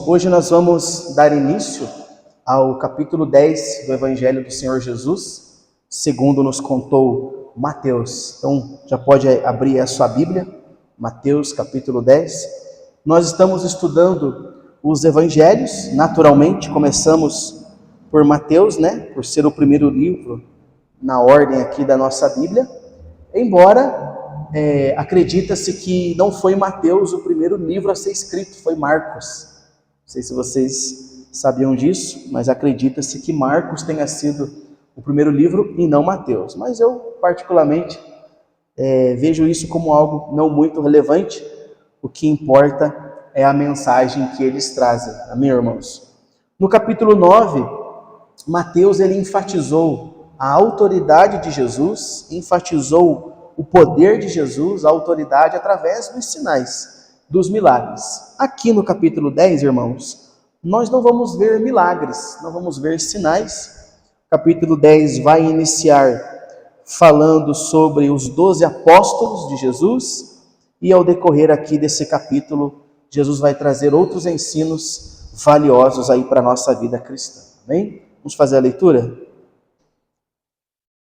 hoje nós vamos dar início ao capítulo 10 do Evangelho do Senhor Jesus, segundo nos contou Mateus. Então, já pode abrir a sua Bíblia, Mateus capítulo 10. Nós estamos estudando os Evangelhos, naturalmente, começamos por Mateus, por ser o primeiro livro na ordem aqui da nossa Bíblia, embora acredita-se que não foi Mateus o primeiro livro a ser escrito, foi Marcos. Não sei se vocês sabiam disso, mas acredita-se que Marcos tenha sido o primeiro livro e não Mateus. Mas eu, particularmente, vejo isso como algo não muito relevante. O que importa é a mensagem que eles trazem. Amém, irmãos? No capítulo 9, Mateus ele enfatizou a autoridade de Jesus, enfatizou o poder de Jesus, a autoridade através dos sinais, dos milagres. Aqui no capítulo 10, irmãos, nós não vamos ver milagres, não vamos ver sinais. O capítulo 10 vai iniciar falando sobre os 12 apóstolos de Jesus, e ao decorrer aqui desse capítulo, Jesus vai trazer outros ensinos valiosos aí para a nossa vida cristã. Amém? Vamos fazer a leitura?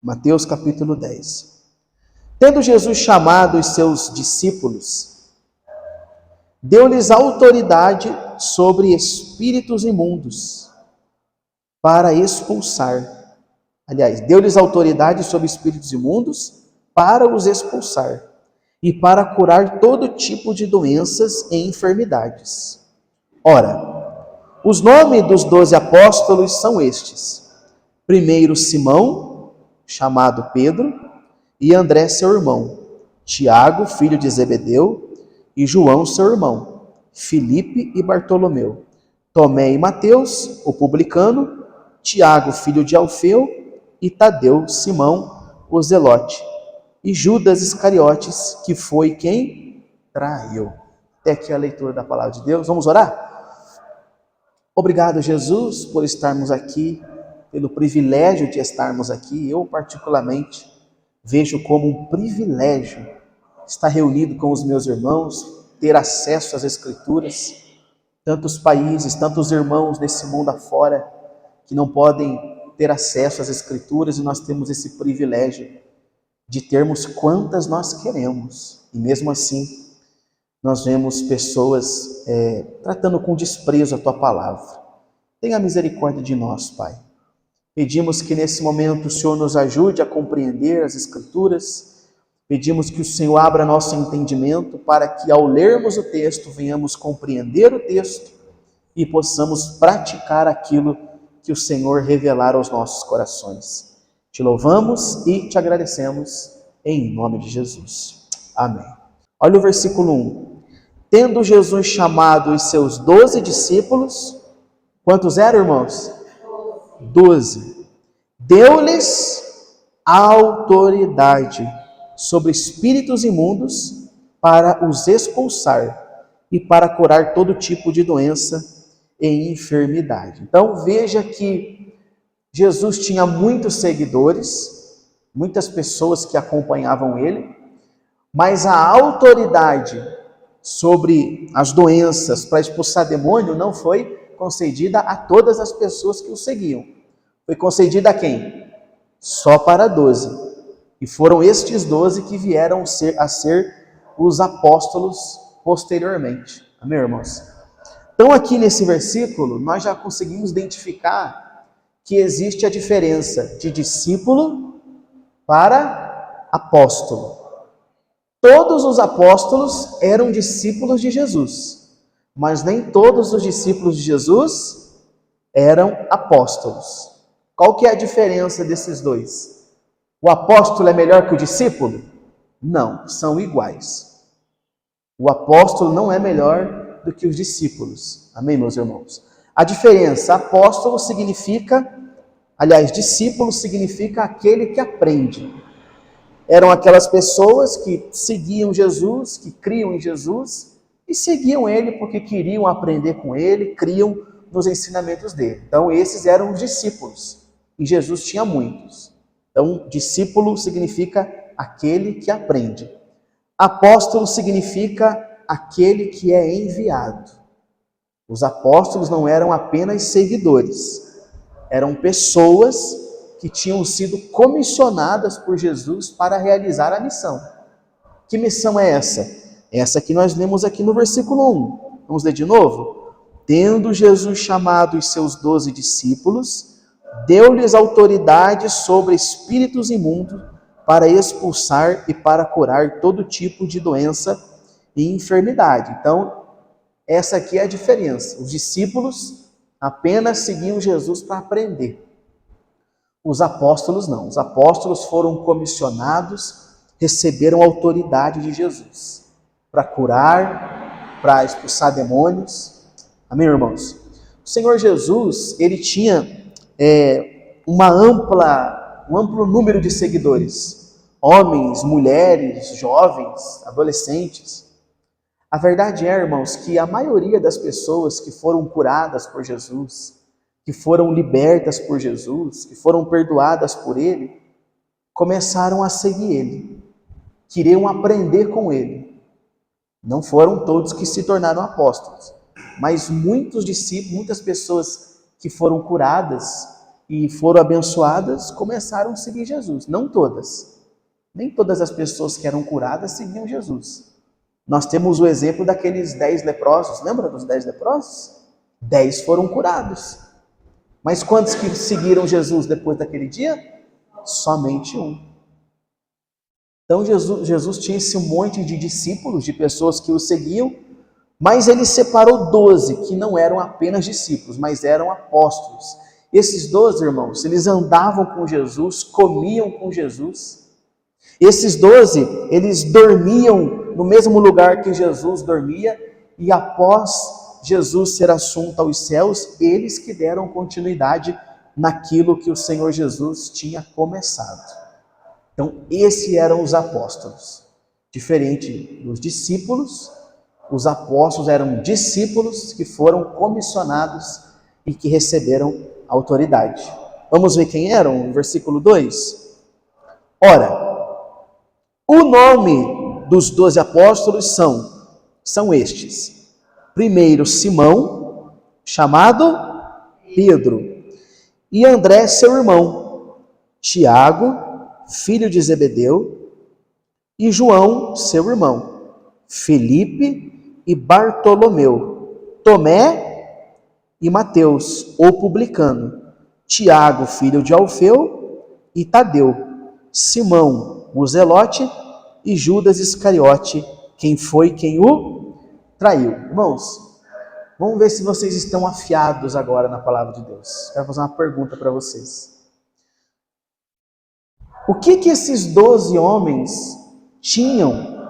Mateus capítulo 10. Tendo Jesus chamado os seus discípulos, deu-lhes autoridade sobre espíritos imundos para expulsar. Aliás, deu-lhes autoridade sobre espíritos imundos para os expulsar e para curar todo tipo de doenças e enfermidades. Ora, os nomes dos 12 apóstolos são estes: primeiro Simão, chamado Pedro, e André seu irmão, Tiago, filho de Zebedeu, e João seu irmão, Filipe e Bartolomeu, Tomé e Mateus, o publicano, Tiago, filho de Alfeu, e Tadeu, Simão, o zelote, e Judas Iscariotes, que foi quem traiu. Até aqui a leitura da palavra de Deus. Vamos orar? Obrigado, Jesus, por estarmos aqui, pelo privilégio de estarmos aqui. Eu, particularmente, vejo como um privilégio estar reunido com os meus irmãos, ter acesso às Escrituras. Tantos países, tantos irmãos desse mundo afora que não podem ter acesso às Escrituras, e nós temos esse privilégio de termos quantas nós queremos. E mesmo assim, nós vemos pessoas tratando com desprezo a Tua palavra. Tenha misericórdia de nós, Pai. Pedimos que nesse momento o Senhor nos ajude a compreender as Escrituras. Pedimos que o Senhor abra nosso entendimento para que ao lermos o texto venhamos compreender o texto e possamos praticar aquilo que o Senhor revelar aos nossos corações. Te louvamos e te agradecemos em nome de Jesus. Amém. Olha o versículo 1. Tendo Jesus chamado os seus 12 discípulos, quantos eram, irmãos? 12. Deu-lhes autoridade sobre espíritos imundos para os expulsar e para curar todo tipo de doença e enfermidade. Então veja que Jesus tinha muitos seguidores, muitas pessoas que acompanhavam ele, mas a autoridade sobre as doenças para expulsar demônio não foi concedida a todas as pessoas que o seguiam. Foi concedida a quem? Só para 12. E foram estes 12 que vieram a ser os apóstolos posteriormente. Amém, irmãos? Então aqui nesse versículo, nós já conseguimos identificar que existe a diferença de discípulo para apóstolo. Todos os apóstolos eram discípulos de Jesus, mas nem todos os discípulos de Jesus eram apóstolos. Qual que é a diferença desses dois? O apóstolo é melhor que o discípulo? Não, são iguais. O apóstolo não é melhor do que os discípulos. Amém, meus irmãos? A diferença, apóstolo significa, discípulo significa aquele que aprende. Eram aquelas pessoas que seguiam Jesus, que criam em Jesus, e seguiam ele porque queriam aprender com ele, criam nos ensinamentos dele. Então, esses eram os discípulos. E Jesus tinha muitos. Então, discípulo significa aquele que aprende. Apóstolo significa aquele que é enviado. Os apóstolos não eram apenas seguidores, eram pessoas que tinham sido comissionadas por Jesus para realizar a missão. Que missão é essa? Essa que nós lemos aqui no versículo 1. Vamos ler de novo? Tendo Jesus chamado os seus 12 discípulos, deu-lhes autoridade sobre espíritos imundos para expulsar e para curar todo tipo de doença e enfermidade. Então, essa aqui é a diferença. Os discípulos apenas seguiam Jesus para aprender. Os apóstolos não. Os apóstolos foram comissionados, receberam autoridade de Jesus para curar, para expulsar demônios. Amém, irmãos? O Senhor Jesus, ele tinha um amplo número de seguidores. Homens, mulheres, jovens, adolescentes. A verdade é, irmãos, que a maioria das pessoas que foram curadas por Jesus, que foram libertas por Jesus, que foram perdoadas por Ele, começaram a seguir Ele, queriam aprender com Ele. Não foram todos que se tornaram apóstolos, mas muitos discípulos, muitas pessoas que foram curadas e foram abençoadas, começaram a seguir Jesus. Não todas. Nem todas as pessoas que eram curadas seguiam Jesus. Nós temos o exemplo daqueles 10 leprosos. Lembra dos 10 leprosos? 10 foram curados. Mas quantos que seguiram Jesus depois daquele dia? Somente um. Então Jesus tinha esse monte de discípulos, de pessoas que o seguiam, mas ele separou 12 que não eram apenas discípulos, mas eram apóstolos. Esses 12, irmãos, eles andavam com Jesus, comiam com Jesus. Esses 12, eles dormiam no mesmo lugar que Jesus dormia, e após Jesus ser assunto aos céus, eles que deram continuidade naquilo que o Senhor Jesus tinha começado. Então, esses eram os apóstolos. Diferente dos discípulos, os apóstolos eram discípulos que foram comissionados e que receberam autoridade. Vamos ver quem eram? Versículo 2. Ora, o nome dos 12 apóstolos são estes. Primeiro, Simão, chamado Pedro, e André, seu irmão, Tiago, filho de Zebedeu, e João, seu irmão, Felipe e Bartolomeu, Tomé e Mateus, o publicano, Tiago, filho de Alfeu, e Tadeu, Simão, o zelote, e Judas Iscariote, quem o traiu. Irmãos, vamos ver se vocês estão afiados agora na palavra de Deus. Quero fazer uma pergunta para vocês. O que esses 12 homens tinham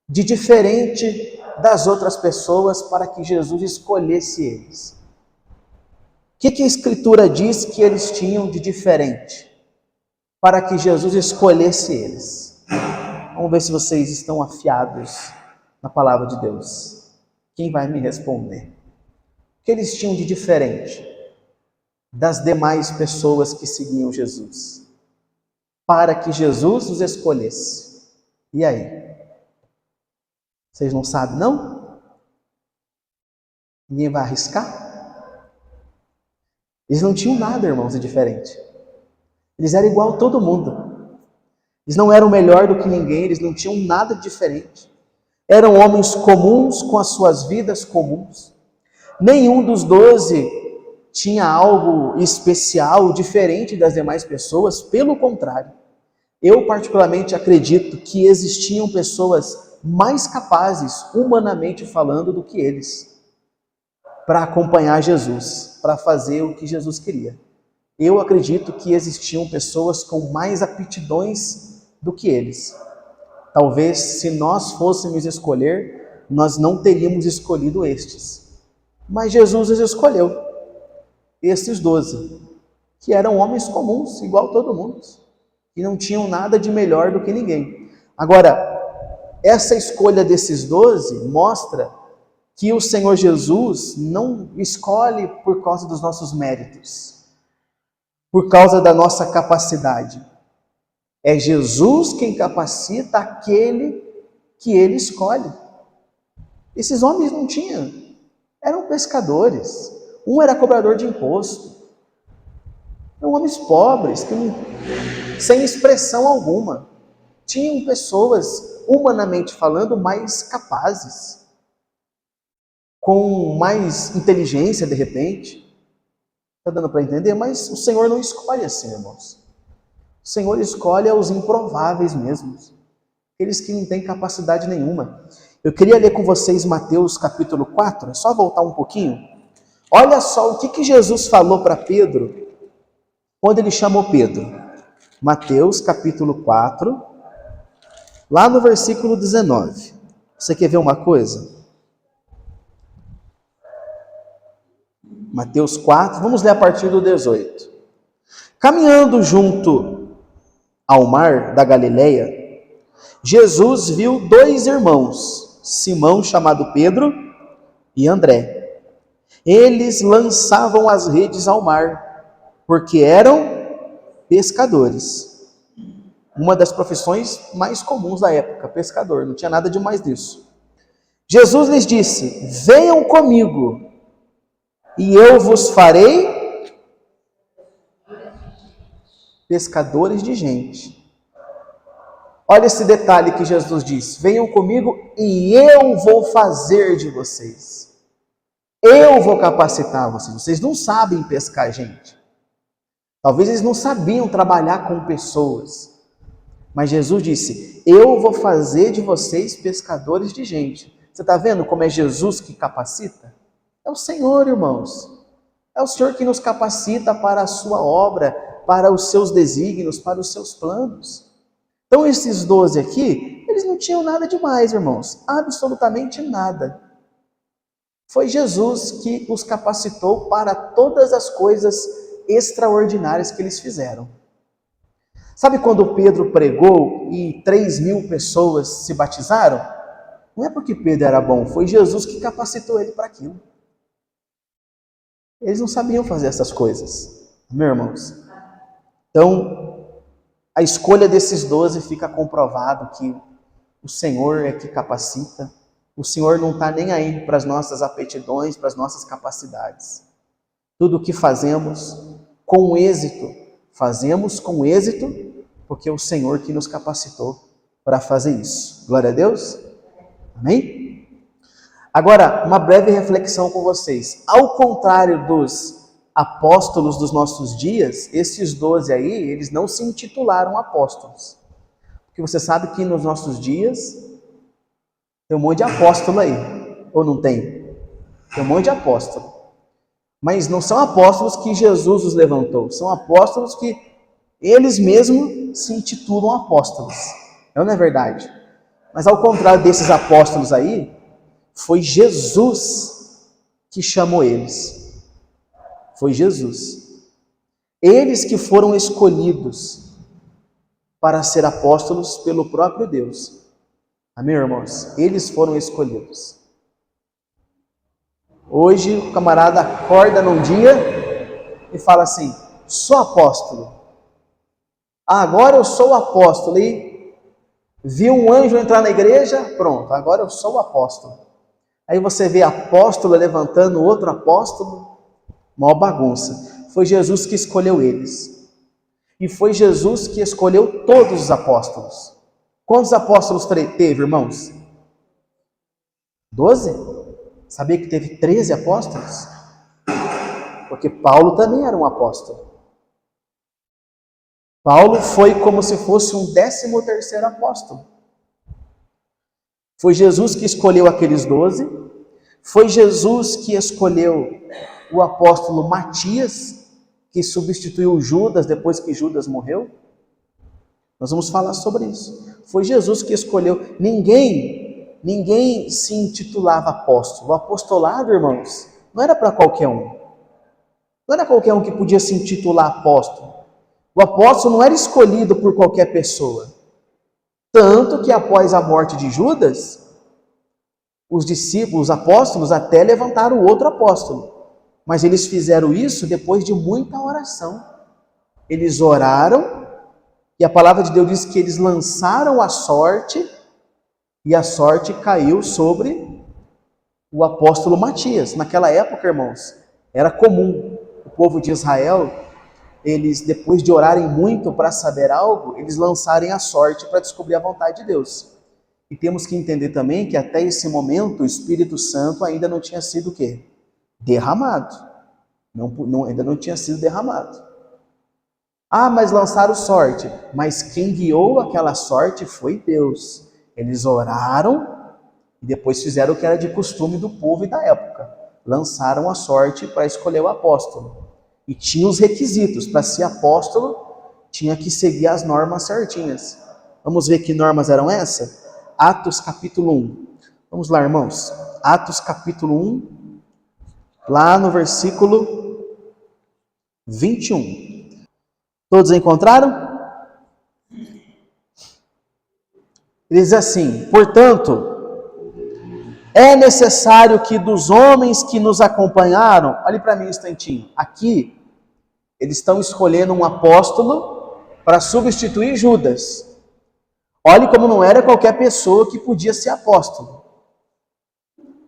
de diferente das outras pessoas para que Jesus escolhesse eles? O que a Escritura diz que eles tinham de diferente para que Jesus escolhesse eles? Vamos ver se vocês estão afiados na palavra de Deus. Quem vai me responder? O que eles tinham de diferente das demais pessoas que seguiam Jesus, para que Jesus os escolhesse? E aí? Vocês não sabem, não? Ninguém vai arriscar? Eles não tinham nada, irmãos, de diferente. Eles eram igual a todo mundo. Eles não eram melhor do que ninguém, eles não tinham nada de diferente. Eram homens comuns com as suas vidas comuns. Nenhum dos 12 tinha algo especial, diferente das demais pessoas, pelo contrário. Eu particularmente acredito que existiam pessoas mais capazes, humanamente falando, do que eles, para acompanhar Jesus, para fazer o que Jesus queria. Eu acredito que existiam pessoas com mais aptidões do que eles. Talvez, se nós fôssemos escolher, nós não teríamos escolhido estes. Mas Jesus os escolheu, esses 12, que eram homens comuns, igual todo mundo, e não tinham nada de melhor do que ninguém. Agora, essa escolha desses 12 mostra que o Senhor Jesus não escolhe por causa dos nossos méritos, por causa da nossa capacidade. É Jesus quem capacita aquele que ele escolhe. Esses homens não tinham. eram pescadores. Um era cobrador de imposto. Eram homens pobres, sem expressão alguma. Tinham pessoas, humanamente falando, mais capazes, com mais inteligência de repente. Está dando para entender? Mas o Senhor não escolhe assim, irmãos. O Senhor escolhe os improváveis mesmos, aqueles que não têm capacidade nenhuma. Eu queria ler com vocês Mateus capítulo 4, é só voltar um pouquinho. Olha só o que Jesus falou para Pedro, quando ele chamou Pedro. Mateus capítulo 4, lá no versículo 19. Você quer ver uma coisa? Mateus 4, vamos ler a partir do 18. Caminhando junto ao mar da Galileia, Jesus viu 2 irmãos, Simão, chamado Pedro, e André. Eles lançavam as redes ao mar, porque eram pescadores. Uma das profissões mais comuns da época, pescador, não tinha nada de mais nisso. Jesus lhes disse: venham comigo, e eu vos farei pescadores de gente. Olha esse detalhe que Jesus diz: venham comigo e eu vou fazer de vocês. Eu vou capacitar vocês. Vocês não sabem pescar gente. Talvez eles não sabiam trabalhar com pessoas. Mas Jesus disse: eu vou fazer de vocês pescadores de gente. Você está vendo como é Jesus que capacita? É o Senhor, irmãos. É o Senhor que nos capacita para a sua obra, para os seus desígnios, para os seus planos. Então esses 12 aqui, eles não tinham nada demais, irmãos. Absolutamente nada. Foi Jesus que os capacitou para todas as coisas extraordinárias que eles fizeram. Sabe quando Pedro pregou e 3.000 pessoas se batizaram? Não é porque Pedro era bom, foi Jesus que capacitou ele para aquilo. Eles não sabiam fazer essas coisas, meus irmãos. Então, a escolha desses 12 fica comprovado que o Senhor é que capacita. O Senhor não está nem aí para as nossas aptidões, para as nossas capacidades. Tudo o que fazemos com êxito, fazemos com êxito, porque é o Senhor que nos capacitou para fazer isso. Glória a Deus. Amém? Agora, uma breve reflexão com vocês. Ao contrário dos apóstolos dos nossos dias, esses 12 aí, eles não se intitularam apóstolos. Porque você sabe que nos nossos dias tem um monte de apóstolo aí, ou não tem? Tem um monte de apóstolo. Mas não são apóstolos que Jesus os levantou, são apóstolos que eles mesmos se intitulam apóstolos. Não é verdade? Mas ao contrário desses apóstolos aí, foi Jesus que chamou eles. Foi Jesus. Eles que foram escolhidos para ser apóstolos pelo próprio Deus. Amém, irmãos? Eles foram escolhidos. Hoje o camarada acorda num dia e fala assim: sou apóstolo. Agora eu sou apóstolo. E viu um anjo entrar na igreja, pronto, agora eu sou apóstolo. Aí você vê apóstolo levantando outro apóstolo, maior bagunça. Foi Jesus que escolheu eles. E foi Jesus que escolheu todos os apóstolos. Quantos apóstolos teve, irmãos? 12? Sabia que teve 13 apóstolos? Porque Paulo também era um apóstolo. Paulo foi como se fosse um 13º apóstolo. Foi Jesus que escolheu aqueles 12. Foi Jesus que escolheu o apóstolo Matias, que substituiu Judas depois que Judas morreu. Nós vamos falar sobre isso. Foi Jesus que escolheu. Ninguém se intitulava apóstolo. O apostolado, irmãos, não era para qualquer um. Não era qualquer um que podia se intitular apóstolo. O apóstolo não era escolhido por qualquer pessoa. Tanto que após a morte de Judas, os discípulos, os apóstolos, até levantaram outro apóstolo. Mas eles fizeram isso depois de muita oração. Eles oraram, e a palavra de Deus diz que eles lançaram a sorte, e a sorte caiu sobre o apóstolo Matias. Naquela época, irmãos, era comum o povo de Israel, eles, depois de orarem muito para saber algo, eles lançarem a sorte para descobrir a vontade de Deus. E temos que entender também que até esse momento o Espírito Santo ainda não tinha sido o quê? Derramado. Ainda não tinha sido derramado. Ah, mas lançaram sorte. Mas quem guiou aquela sorte foi Deus. Eles oraram e depois fizeram o que era de costume do povo e da época. Lançaram a sorte para escolher o apóstolo. E tinha os requisitos. Para ser apóstolo, tinha que seguir as normas certinhas. Vamos ver que normas eram essas? Atos capítulo 1. Vamos lá, irmãos. Atos capítulo 1, lá no versículo 21. Todos encontraram? Ele diz assim: portanto, é necessário que dos homens que nos acompanharam, olhe para mim um instantinho, aqui eles estão escolhendo um apóstolo para substituir Judas. Olhe como não era qualquer pessoa que podia ser apóstolo.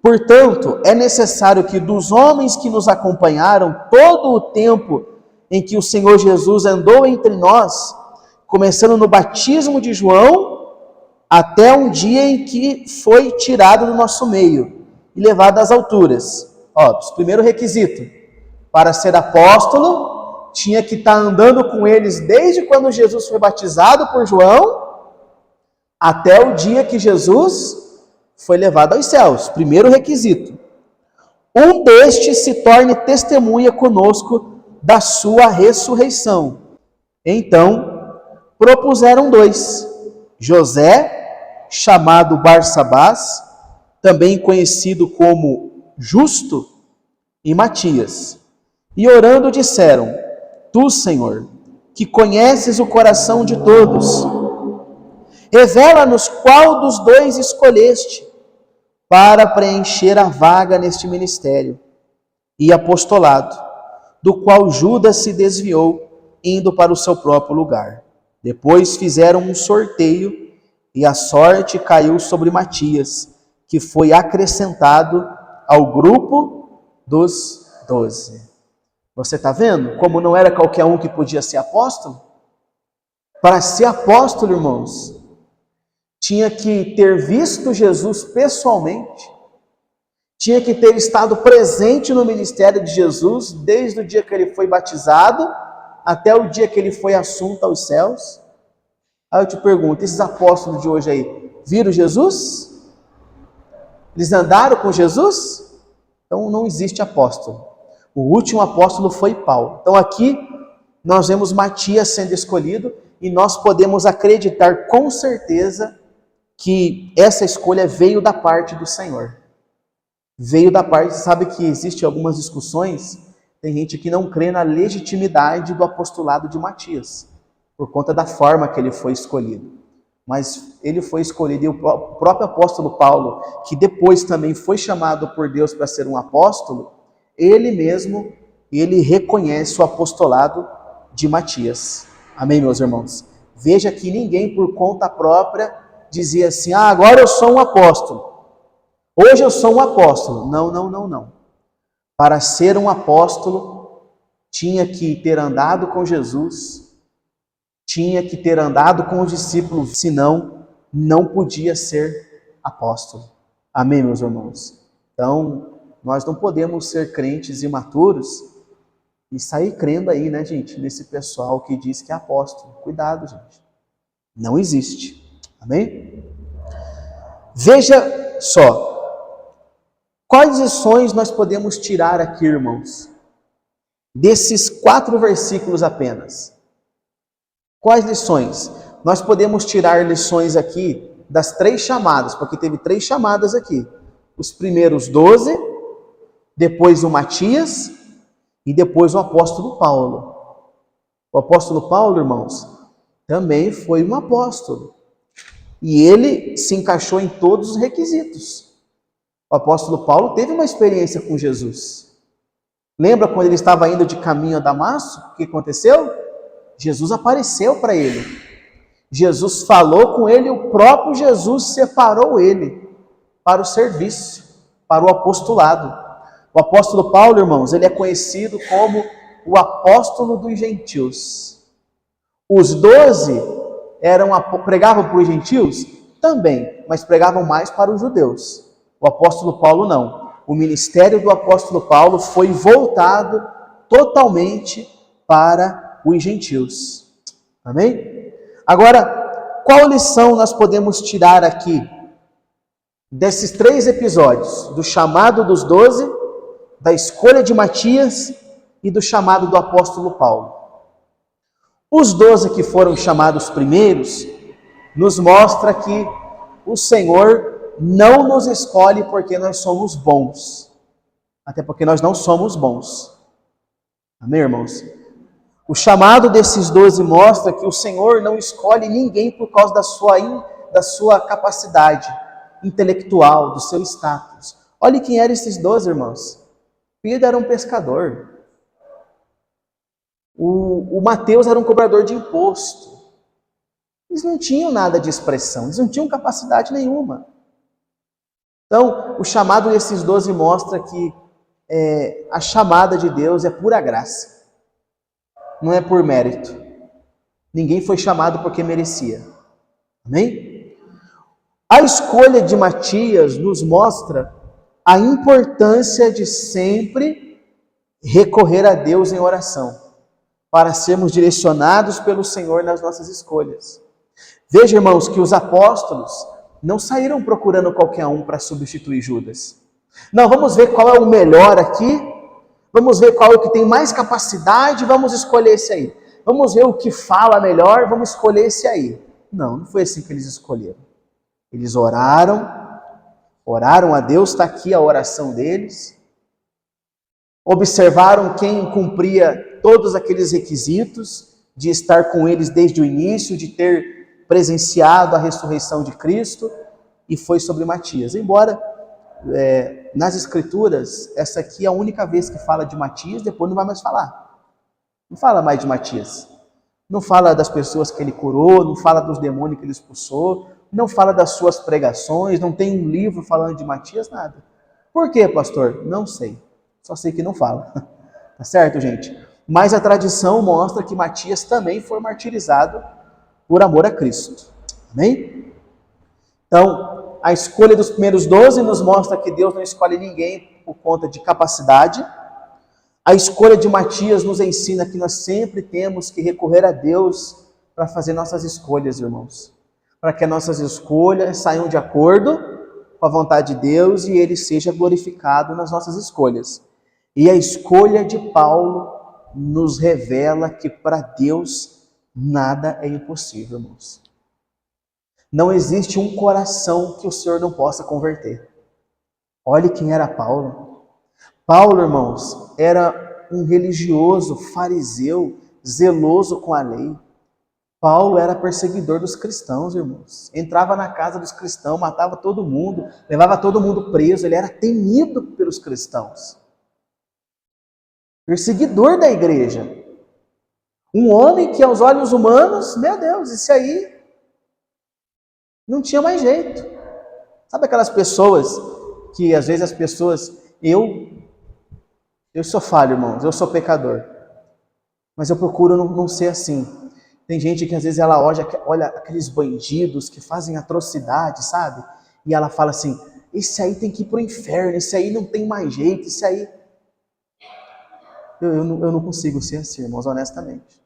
Portanto, é necessário que dos homens que nos acompanharam todo o tempo em que o Senhor Jesus andou entre nós, começando no batismo de João, até um dia em que foi tirado do nosso meio e levado às alturas. Primeiro requisito, para ser apóstolo, tinha que estar andando com eles desde quando Jesus foi batizado por João, até o dia que Jesus foi levado aos céus. Primeiro requisito. Um destes se torne testemunha conosco da sua ressurreição. Então, propuseram 2. José, chamado Barsabás, também conhecido como Justo, e Matias. E orando disseram: Tu, Senhor, que conheces o coração de todos, revela-nos qual dos 2 escolheste para preencher a vaga neste ministério e apostolado, do qual Judas se desviou, indo para o seu próprio lugar. Depois fizeram um sorteio e a sorte caiu sobre Matias, que foi acrescentado ao grupo dos 12. Você está vendo como não era qualquer um que podia ser apóstolo? Para ser apóstolo, irmãos, tinha que ter visto Jesus pessoalmente, tinha que ter estado presente no ministério de Jesus, desde o dia que ele foi batizado, até o dia que ele foi assunto aos céus. Aí eu te pergunto, esses apóstolos de hoje aí, viram Jesus? Eles andaram com Jesus? Então não existe apóstolo. O último apóstolo foi Paulo. Então aqui nós vemos Matias sendo escolhido e nós podemos acreditar com certeza que essa escolha veio da parte do Senhor. Veio da parte, sabe que existem algumas discussões, tem gente que não crê na legitimidade do apostolado de Matias, por conta da forma que ele foi escolhido. Mas ele foi escolhido, e o próprio apóstolo Paulo, que depois também foi chamado por Deus para ser um apóstolo, ele mesmo, ele reconhece o apostolado de Matias. Amém, meus irmãos? Veja que ninguém por conta própria dizia assim: agora eu sou um apóstolo. Hoje eu sou um apóstolo. Não. Para ser um apóstolo, tinha que ter andado com Jesus, tinha que ter andado com os discípulos, senão não podia ser apóstolo. Amém, meus irmãos? Então, nós não podemos ser crentes imaturos e sair crendo aí, né, gente, nesse pessoal que diz que é apóstolo. Cuidado, gente. Não existe. Amém? Veja só. Quais lições nós podemos tirar aqui, irmãos? Desses 4 versículos apenas. Quais lições? Nós podemos tirar lições aqui das 3 chamadas, porque teve 3 chamadas aqui. Os primeiros 12, depois o Matias e depois o apóstolo Paulo. O apóstolo Paulo, irmãos, também foi um apóstolo. E ele se encaixou em todos os requisitos. O apóstolo Paulo teve uma experiência com Jesus. Lembra quando ele estava indo de caminho a Damasco? O que aconteceu? Jesus apareceu para ele. Jesus falou com ele, o próprio Jesus separou ele para o serviço. para o apostolado. O apóstolo Paulo, irmãos, ele é conhecido como o apóstolo dos gentios. Os 12 pregavam para os gentios? Também, mas pregavam mais para os judeus. O apóstolo Paulo não. O ministério do apóstolo Paulo foi voltado totalmente para os gentios. Amém? Agora, qual lição nós podemos tirar aqui desses 3 episódios? Do chamado dos 12, da escolha de Matias e do chamado do apóstolo Paulo. Os 12 que foram chamados primeiros, nos mostra que o Senhor não nos escolhe porque nós somos bons. Até porque nós não somos bons. Amém, irmãos? O chamado desses 12 mostra que o Senhor não escolhe ninguém por causa da sua capacidade intelectual, do seu status. Olhe quem eram esses 12, irmãos. Pedro era um pescador. O Mateus era um cobrador de imposto. Eles não tinham nada de expressão, eles não tinham capacidade nenhuma. Então, o chamado desses 12 mostra que a chamada de Deus é pura graça. Não é por mérito. Ninguém foi chamado porque merecia. Amém? A escolha de Matias nos mostra a importância de sempre recorrer a Deus em oração, para sermos direcionados pelo Senhor nas nossas escolhas. Veja, irmãos, que os apóstolos não saíram procurando qualquer um para substituir Judas. Não, vamos ver qual é o melhor aqui, vamos ver qual é o que tem mais capacidade, vamos escolher esse aí. Vamos ver o que fala melhor, vamos escolher esse aí. Não foi assim que eles escolheram. Eles oraram a Deus, está aqui a oração deles. Observaram quem cumpria todos aqueles requisitos de estar com eles desde o início, de ter presenciado a ressurreição de Cristo, e foi sobre Matias. Embora nas Escrituras, essa aqui é a única vez que fala de Matias, depois não vai mais falar. Não fala mais de Matias. Não fala das pessoas que ele curou, não fala dos demônios que ele expulsou, não fala das suas pregações, não tem um livro falando de Matias, nada. Por quê, pastor? Não sei. Só sei que não fala. Tá certo, gente? Mas a tradição mostra que Matias também foi martirizado por amor a Cristo. Amém? Então, a escolha dos primeiros 12 nos mostra que Deus não escolhe ninguém por conta de capacidade. A escolha de Matias nos ensina que nós sempre temos que recorrer a Deus para fazer nossas escolhas, irmãos. Para que as nossas escolhas saiam de acordo com a vontade de Deus e Ele seja glorificado nas nossas escolhas. E a escolha de Paulo nos revela que para Deus nada é impossível, irmãos. Não existe um coração que o Senhor não possa converter. Olhe quem era Paulo. Paulo, irmãos, era um religioso, fariseu, zeloso com a lei. Paulo era perseguidor dos cristãos, irmãos. Entrava na casa dos cristãos, matava todo mundo, levava todo mundo preso. Ele era temido pelos cristãos. Perseguidor da igreja. Um homem que aos olhos humanos, meu Deus, esse aí não tinha mais jeito. Sabe aquelas pessoas que às vezes as pessoas... Eu sou falho, irmãos, eu sou pecador. Mas eu procuro não ser assim. Tem gente que às vezes ela olha aqueles bandidos que fazem atrocidade, sabe? E ela fala assim, esse aí tem que ir para o inferno, esse aí não tem mais jeito, esse aí... Eu não consigo ser assim, irmãos, honestamente.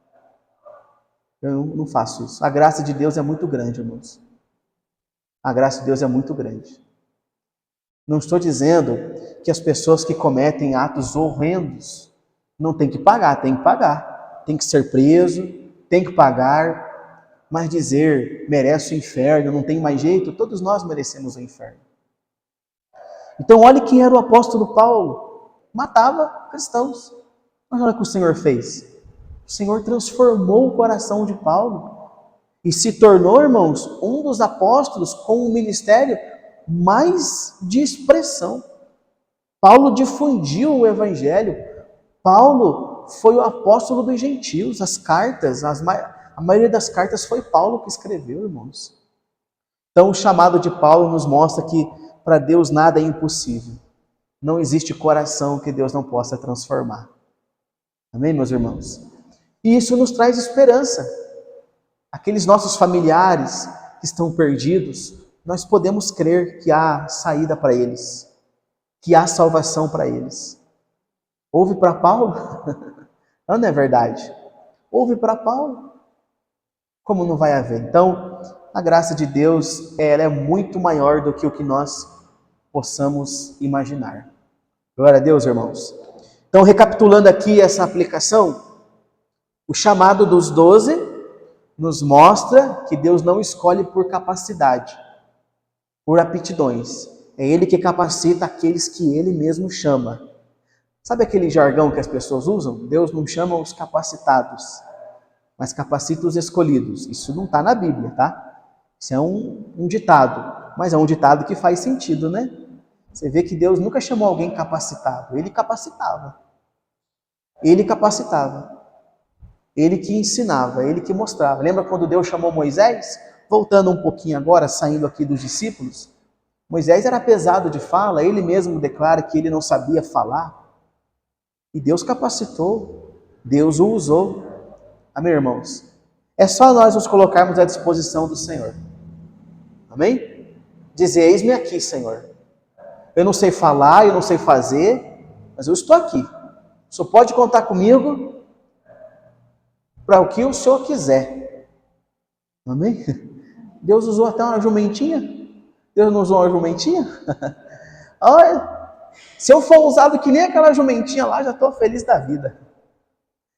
Eu não faço isso. A graça de Deus é muito grande, irmãos. A graça de Deus é muito grande. Não estou dizendo que as pessoas que cometem atos horrendos não têm que pagar, tem que pagar. Tem que ser preso, tem que pagar, mas dizer merece o inferno, não tem mais jeito, todos nós merecemos o inferno. Então olhe quem era o apóstolo Paulo. Matava cristãos. Mas olha o que o Senhor fez. O Senhor transformou o coração de Paulo e se tornou, irmãos, um dos apóstolos com um ministério mais de expressão. Paulo difundiu o evangelho. Paulo foi o apóstolo dos gentios. As cartas, a maioria das cartas foi Paulo que escreveu, irmãos. Então o chamado de Paulo nos mostra que para Deus nada é impossível. não existe coração que Deus não possa transformar. Amém, meus irmãos? E isso nos traz esperança. Aqueles nossos familiares que estão perdidos, nós podemos crer que há saída para eles, que há salvação para eles. Houve para Paulo? Não é verdade? Houve para Paulo. Como não vai haver? Então, a graça de Deus, ela é muito maior do que o que nós possamos imaginar. Glória a Deus, irmãos. Então, recapitulando aqui essa aplicação, o chamado dos 12 nos mostra que Deus não escolhe por capacidade, por aptidões. É Ele que capacita aqueles que Ele mesmo chama. Sabe aquele jargão que as pessoas usam? Deus não chama os capacitados, mas capacita os escolhidos. Isso não está na Bíblia, tá? Isso é um ditado, mas é um ditado que faz sentido, né? Você vê que Deus nunca chamou alguém capacitado, Ele capacitava. Ele capacitava. Ele que ensinava, Ele que mostrava. Lembra quando Deus chamou Moisés? Voltando um pouquinho agora, saindo aqui dos discípulos. Moisés era pesado de fala, ele mesmo declara que ele não sabia falar. E Deus capacitou, Deus o usou. Amém, irmãos? É só nós nos colocarmos à disposição do Senhor. Amém? Dizer, eis-me aqui, Senhor. Eu não sei falar, eu não sei fazer, mas eu estou aqui. O Senhor pode contar comigo para o que o Senhor quiser. Amém? Deus usou até uma jumentinha. Deus não usou uma jumentinha? Olha, se eu for usado que nem aquela jumentinha lá, já estou feliz da vida.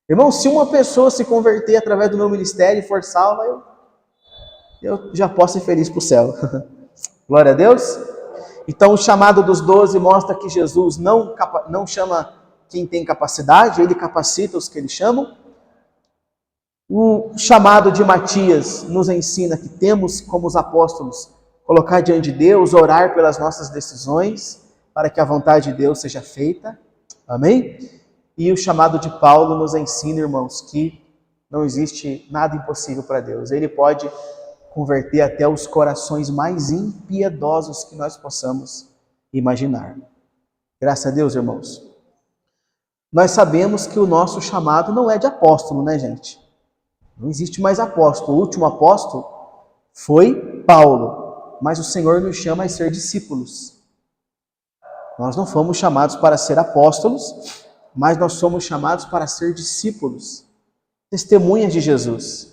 Irmão, se uma pessoa se converter através do meu ministério e for salva, eu já posso ser feliz para o céu. Glória a Deus. Então o chamado dos 12 mostra que Jesus não chama quem tem capacidade, Ele capacita os que Ele chama. O chamado de Matias nos ensina que temos, como os apóstolos, colocar diante de Deus, orar pelas nossas decisões, para que a vontade de Deus seja feita. Amém? E o chamado de Paulo nos ensina, irmãos, que não existe nada impossível para Deus. Ele pode converter até os corações mais impiedosos que nós possamos imaginar. Graças a Deus, irmãos. Nós sabemos que o nosso chamado não é de apóstolo, né, gente? Não existe mais apóstolo. O último apóstolo foi Paulo, mas o Senhor nos chama a ser discípulos. Nós não fomos chamados para ser apóstolos, mas nós somos chamados para ser discípulos, testemunhas de Jesus.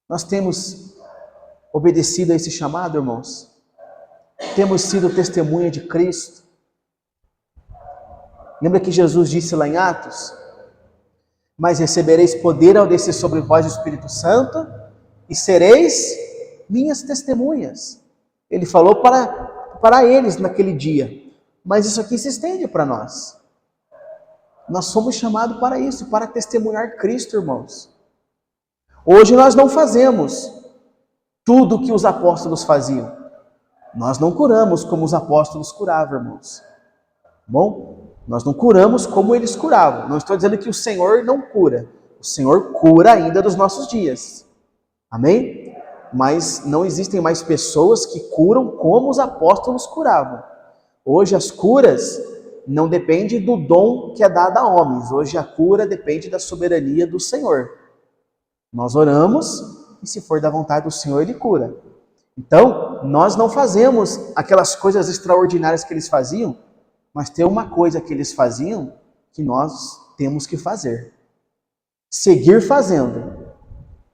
Nós temos obedecido a esse chamado, irmãos? Temos sido testemunha de Cristo? Lembra que Jesus disse lá em Atos? Mas recebereis poder ao descer sobre vós o Espírito Santo e sereis minhas testemunhas. Ele falou para eles naquele dia. Mas isso aqui se estende para nós. Nós somos chamados para isso, para testemunhar Cristo, irmãos. Hoje nós não fazemos tudo o que os apóstolos faziam. Nós não curamos como os apóstolos curavam, irmãos. Bom, nós não curamos como eles curavam. Não estou dizendo que o Senhor não cura. O Senhor cura ainda dos nossos dias. Amém? Mas não existem mais pessoas que curam como os apóstolos curavam. Hoje as curas não dependem do dom que é dado a homens. Hoje a cura depende da soberania do Senhor. Nós oramos e se for da vontade do Senhor, Ele cura. Então, nós não fazemos aquelas coisas extraordinárias que eles faziam, mas tem uma coisa que eles faziam que nós temos que fazer. Seguir fazendo,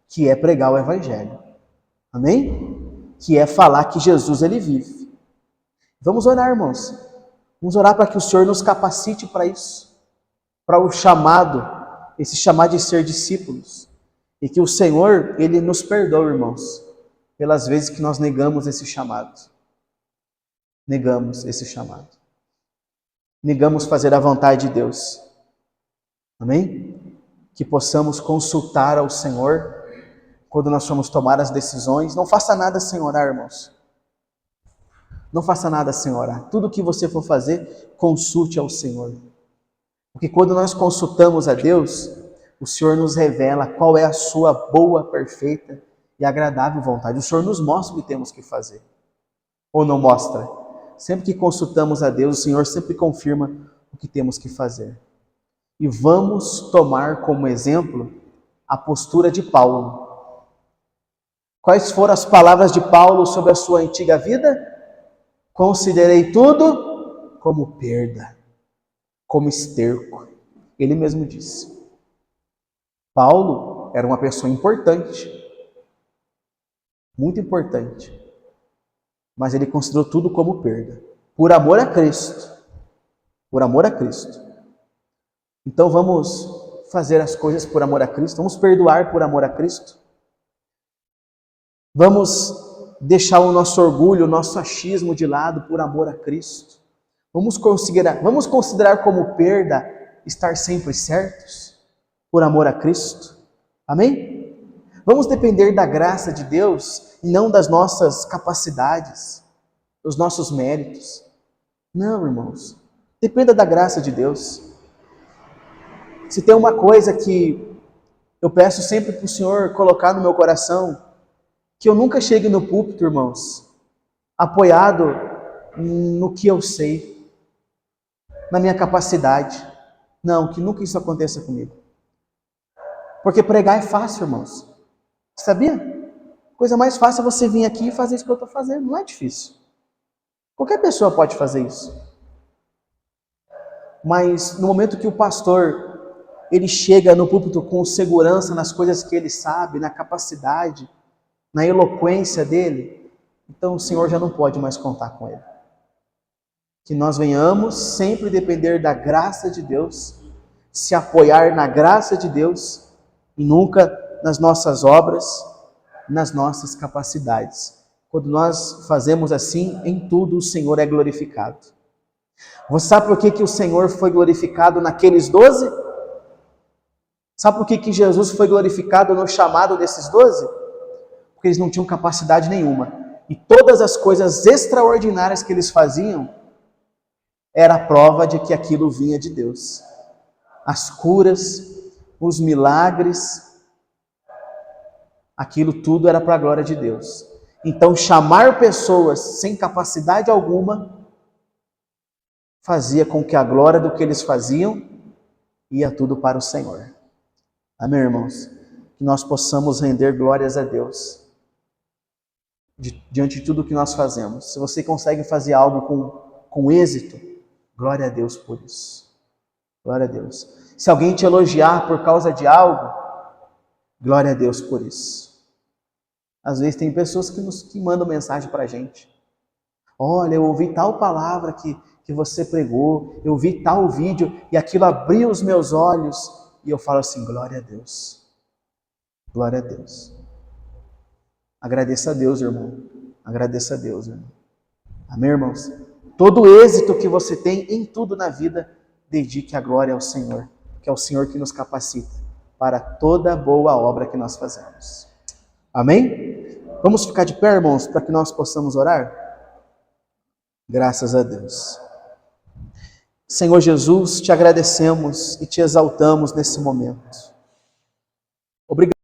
que é pregar o Evangelho. Amém? Que é falar que Jesus, Ele vive. Vamos orar, irmãos. Vamos orar para que o Senhor nos capacite para isso. Para o chamado, esse chamado de ser discípulos. E que o Senhor, Ele nos perdoe, irmãos, pelas vezes que nós negamos esse chamado. Negamos esse chamado. Negamos fazer a vontade de Deus. Amém? Que possamos consultar ao Senhor quando nós formos tomar as decisões. Não faça nada sem orar, irmãos. Não faça nada sem orar. Tudo que você for fazer, consulte ao Senhor. Porque quando nós consultamos a Deus, o Senhor nos revela qual é a sua boa, perfeita e agradável vontade. O Senhor nos mostra o que temos que fazer. Ou não mostra? Sempre que consultamos a Deus, o Senhor sempre confirma o que temos que fazer. E vamos tomar como exemplo a postura de Paulo. Quais foram as palavras de Paulo sobre a sua antiga vida? Considerei tudo como perda, como esterco. Ele mesmo disse. Paulo era uma pessoa importante, muito importante, mas ele considerou tudo como perda, por amor a Cristo, por amor a Cristo. Então vamos fazer as coisas por amor a Cristo, vamos perdoar por amor a Cristo, vamos deixar o nosso orgulho, o nosso achismo de lado por amor a Cristo. Vamos considerar como perda estar sempre certos por amor a Cristo. Amém? Vamos depender da graça de Deus e não das nossas capacidades, dos nossos méritos. Não, irmãos. Dependa da graça de Deus. Se tem uma coisa que eu peço sempre para o Senhor colocar no meu coração, que eu nunca chegue no púlpito, irmãos, apoiado no que eu sei, na minha capacidade. Não, que nunca isso aconteça comigo. Porque pregar é fácil, irmãos. Sabia? A coisa mais fácil é você vir aqui e fazer isso que eu estou fazendo. Não é difícil. Qualquer pessoa pode fazer isso. Mas no momento que o pastor ele chega no púlpito com segurança nas coisas que ele sabe, na capacidade, na eloquência dele, então o Senhor já não pode mais contar com ele. Que nós venhamos sempre depender da graça de Deus, se apoiar na graça de Deus e nunca nas nossas obras, nas nossas capacidades. Quando nós fazemos assim, em tudo o Senhor é glorificado. Você sabe por que o Senhor foi glorificado naqueles 12? Sabe por que Jesus foi glorificado no chamado desses 12? Porque eles não tinham capacidade nenhuma. E todas as coisas extraordinárias que eles faziam era a prova de que aquilo vinha de Deus. As curas, os milagres, aquilo tudo era para a glória de Deus. Então, chamar pessoas sem capacidade alguma fazia com que a glória do que eles faziam ia tudo para o Senhor. Amém, irmãos? Que nós possamos render glórias a Deus diante de tudo que nós fazemos. Se você consegue fazer algo com êxito, glória a Deus por isso. Glória a Deus. Se alguém te elogiar por causa de algo, glória a Deus por isso. Às vezes tem pessoas que mandam mensagem para a gente. Olha, eu ouvi tal palavra que você pregou, eu vi tal vídeo e aquilo abriu os meus olhos. E eu falo assim, glória a Deus. Glória a Deus. Agradeça a Deus, irmão. Agradeça a Deus, irmão. Amém, irmãos? Todo êxito que você tem em tudo na vida, dedique a glória ao Senhor, que é o Senhor que nos capacita para toda boa obra que nós fazemos. Amém? Vamos ficar de pé, irmãos, para que nós possamos orar? Graças a Deus. Senhor Jesus, te agradecemos e te exaltamos nesse momento. Obrigado.